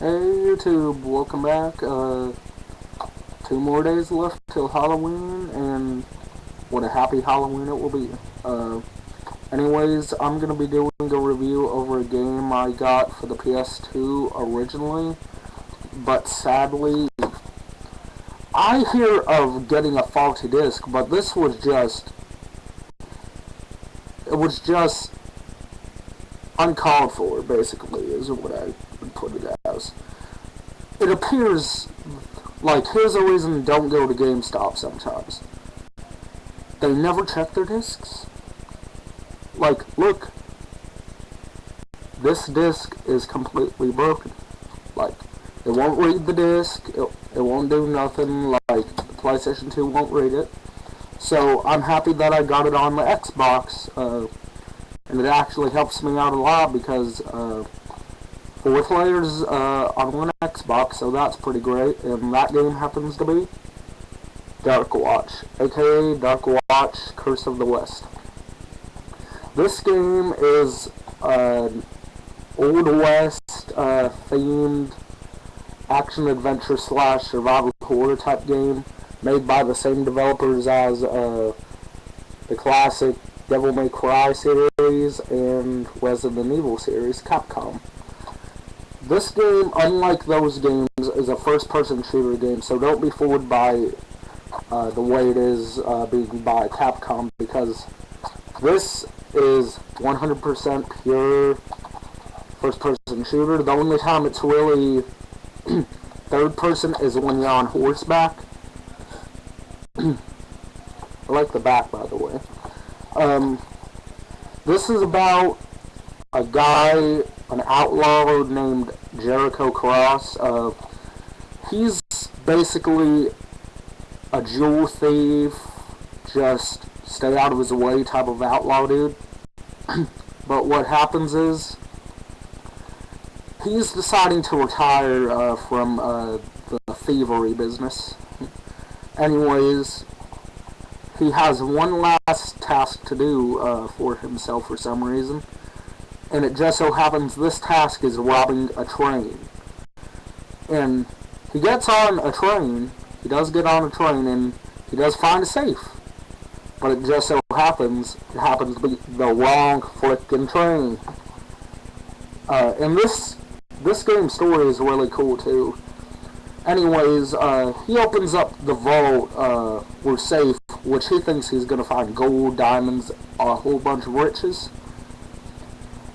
Hey YouTube, welcome back. 2 more days left till Halloween, and what a happy Halloween it will be. Anyways, I'm gonna be doing a review over a game I got for the PS2 originally, but sadly, I hear of getting a faulty disc, but this was just uncalled for, basically, is what I would put it as. It appears like, here's a reason don't go to GameStop sometimes. They never check their discs. Like, look, this disc is completely broken. Like, it won't read the disc, it won't do nothing, like, the PlayStation 2 won't read it. So, I'm happy that I got it on the Xbox, and it actually helps me out a lot because, 4 players on one Xbox, so that's pretty great, and that game happens to be Darkwatch, aka Darkwatch Curse of the West. This game is an Old West themed action-adventure slash survival horror type game made by the same developers as the classic Devil May Cry series and Resident Evil series, Capcom. This game, unlike those games, is a first-person shooter game, so don't be fooled by the way it is being by Capcom, because this is 100% pure first-person shooter. The only time it's really third-person is when you're on horseback. I like the back, by the way. This is about a guy, an outlaw named Jericho Cross. He's basically a jewel thief, just stay out of his way type of outlaw dude. But what happens is, he's deciding to retire from the thievery business. Anyways, he has one last task to do for himself for some reason. And it just so happens this task is robbing a train. And he gets on a train, he does get on a train, and he does find a safe. But it just so happens, it happens to be the wrong frickin' train. And this game's story is really cool too. Anyways, he opens up the vault, or safe, which he thinks he's gonna find gold, diamonds, a whole bunch of riches.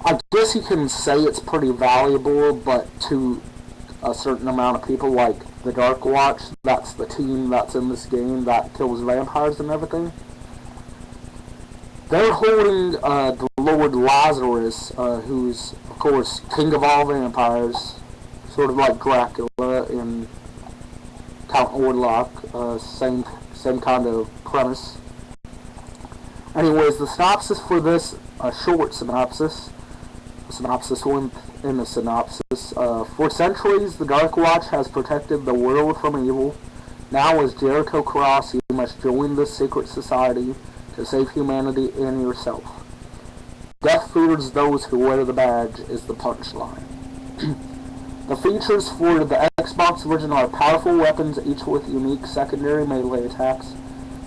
I guess you can say it's pretty valuable, but to a certain amount of people, like the Darkwatch, that's the team that's in this game that kills vampires and everything, they're holding the Lord Lazarus, who's, of course, king of all vampires, sort of like Dracula in Count Orlok, same kind of premise. Anyways, the synopsis for this, a short synopsis within the synopsis. For centuries, the Darkwatch has protected the world from evil. Now, as Jericho Cross, you must join this secret society to save humanity and yourself. Death fears those who wear the badge is the punchline. The features for the Xbox version are powerful weapons, each with unique secondary melee attacks,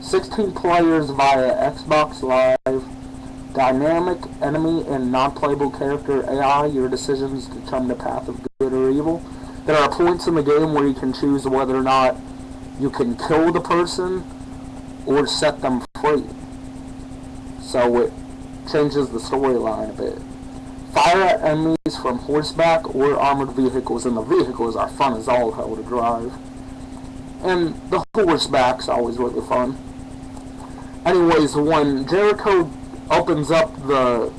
16 players via Xbox Live, dynamic enemy and non-playable character AI. Your decisions determine the path of good or evil. There are points in the game where you can choose whether or not you can kill the person or set them free. So it changes the storyline a bit. Fire at enemies from horseback or armored vehicles, and the vehicles are fun as all hell to drive. And the horseback's always really fun. Anyways, when Jericho opens up the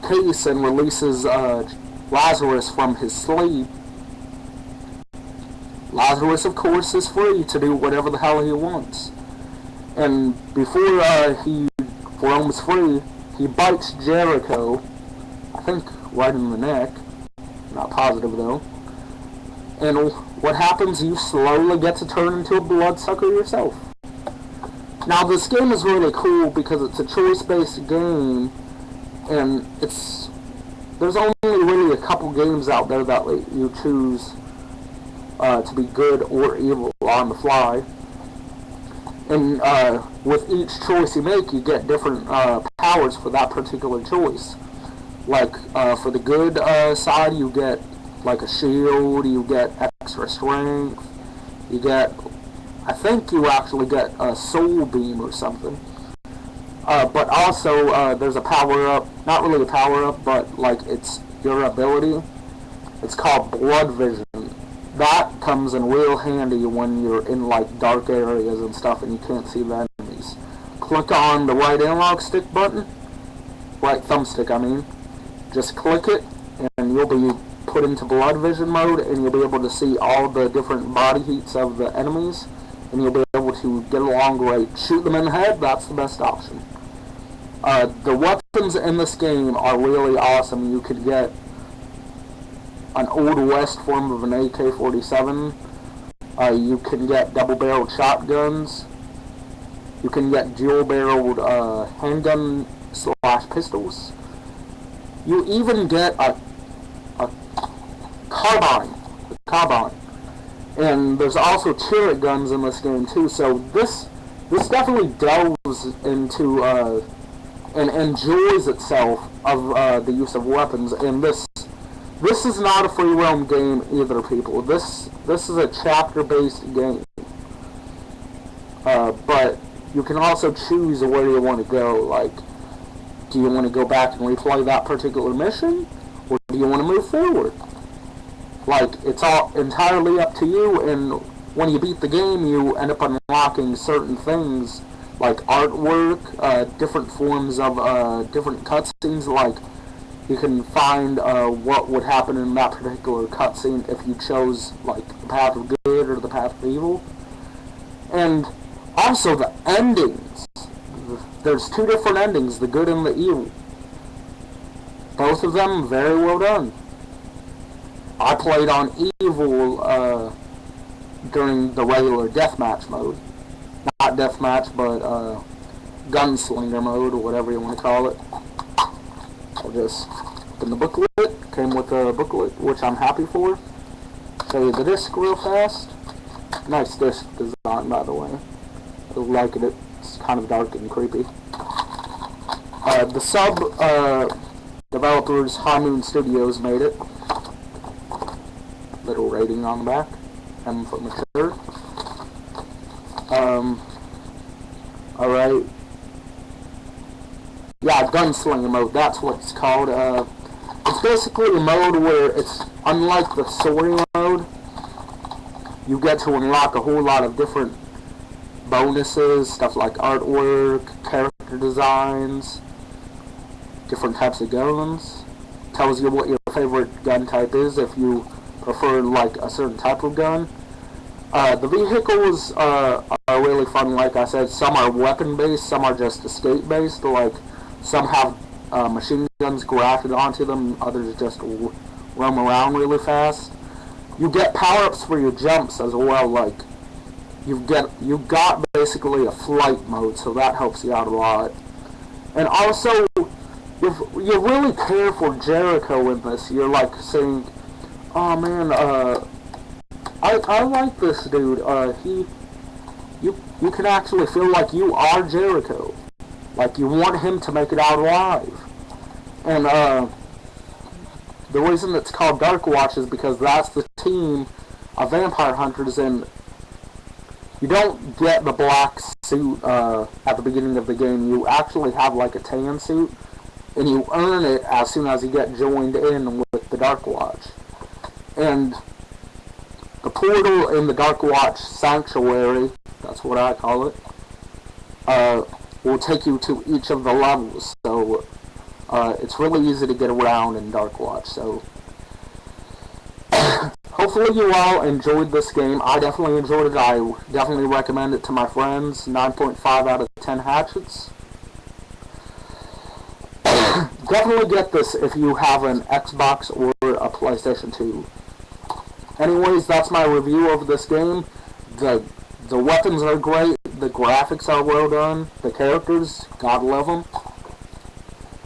case and releases Lazarus from his sleep, Lazarus, of course, is free to do whatever the hell he wants. And before he roams free, he bites Jericho, I think right in the neck, not positive though. And what happens, you slowly get to turn into a bloodsucker yourself. Now, this game is really cool because it's a choice-based game, and there's only really a couple games out there that let you choose to be good or evil on the fly. And with each choice you make, you get different powers for that particular choice. Like, for the good side, you get, like, a shield, you get extra strength, you get, I think you actually get a soul beam or something. But also, there's a power-up, not really a power-up, but, like, it's your ability. It's called blood vision. That comes in real handy when you're in, like, dark areas and stuff and you can't see the enemies. Click on the right analog stick button, right thumbstick, I mean. Just click it, and you'll be put into blood vision mode, and you'll be able to see all the different body heats of the enemies, and you'll be able to get a long range. Shoot them in the head, that's the best option. The weapons in this game are really awesome. You could get an Old West form of an AK-47. You can get double-barreled shotguns. You can get dual-barreled handgun / pistols. You even get a carbine. And there's also turret guns in this game too. So this definitely delves into and enjoys itself of the use of weapons. And this is not a free roam game either, people. This is a chapter-based game. But you can also choose where you want to go. Like, do you want to go back and replay that particular mission, or do you want to move forward? Like, it's all entirely up to you, and when you beat the game, you end up unlocking certain things, like artwork, different forms of different cutscenes. Like, you can find what would happen in that particular cutscene if you chose, like, the path of good or the path of evil. And also the endings. There's two different endings, the good and the evil. Both of them very well done. I played on evil during the regular deathmatch mode. Not deathmatch, but gunslinger mode, or whatever you want to call it. I'll just open the booklet. Came with a booklet, which I'm happy for. Show you the disc real fast. Nice disc design, by the way. I like it. It's kind of dark and creepy. The sub developers, High Moon Studios, made it. Little rating on the back. M for mature. Alright. Yeah, gunslinger mode, that's what it's called. It's basically a mode where it's unlike the story mode. You get to unlock a whole lot of different bonuses, stuff like artwork, character designs, different types of guns. Tells you what your favorite gun type is if you prefer, like, a certain type of gun. The vehicles are really fun. Like I said, some are weapon-based, some are just escape-based. Like, some have machine guns grafted onto them, others just roam around really fast. You get power-ups for your jumps as well. Like, you got basically a flight mode, so that helps you out a lot. And also, you really care for Jericho in this. You're like saying, oh man, I like this dude. You can actually feel like you are Jericho. Like, you want him to make it out alive. And the reason it's called Darkwatch is because that's the team of vampire hunters, and you don't get the black suit at the beginning of the game. You actually have, like, a tan suit, and you earn it as soon as you get joined in with the Darkwatch. And the portal in the Darkwatch Sanctuary, that's what I call it, will take you to each of the levels. So it's really easy to get around in Darkwatch. So hopefully you all enjoyed this game. I definitely enjoyed it. I definitely recommend it to my friends. 9.5 out of 10 hatchets. Definitely get this if you have an Xbox or a PlayStation 2. Anyways, that's my review of this game. The weapons are great. The graphics are well done. The characters, God love them.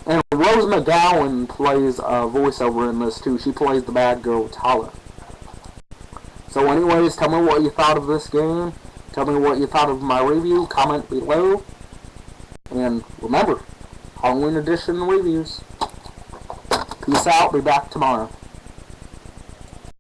And Rose McGowan plays a voiceover in this too. She plays the bad girl Tala. So anyways, tell me what you thought of this game. Tell me what you thought of my review. Comment below. And remember, Halloween edition reviews. Peace out. Be back tomorrow.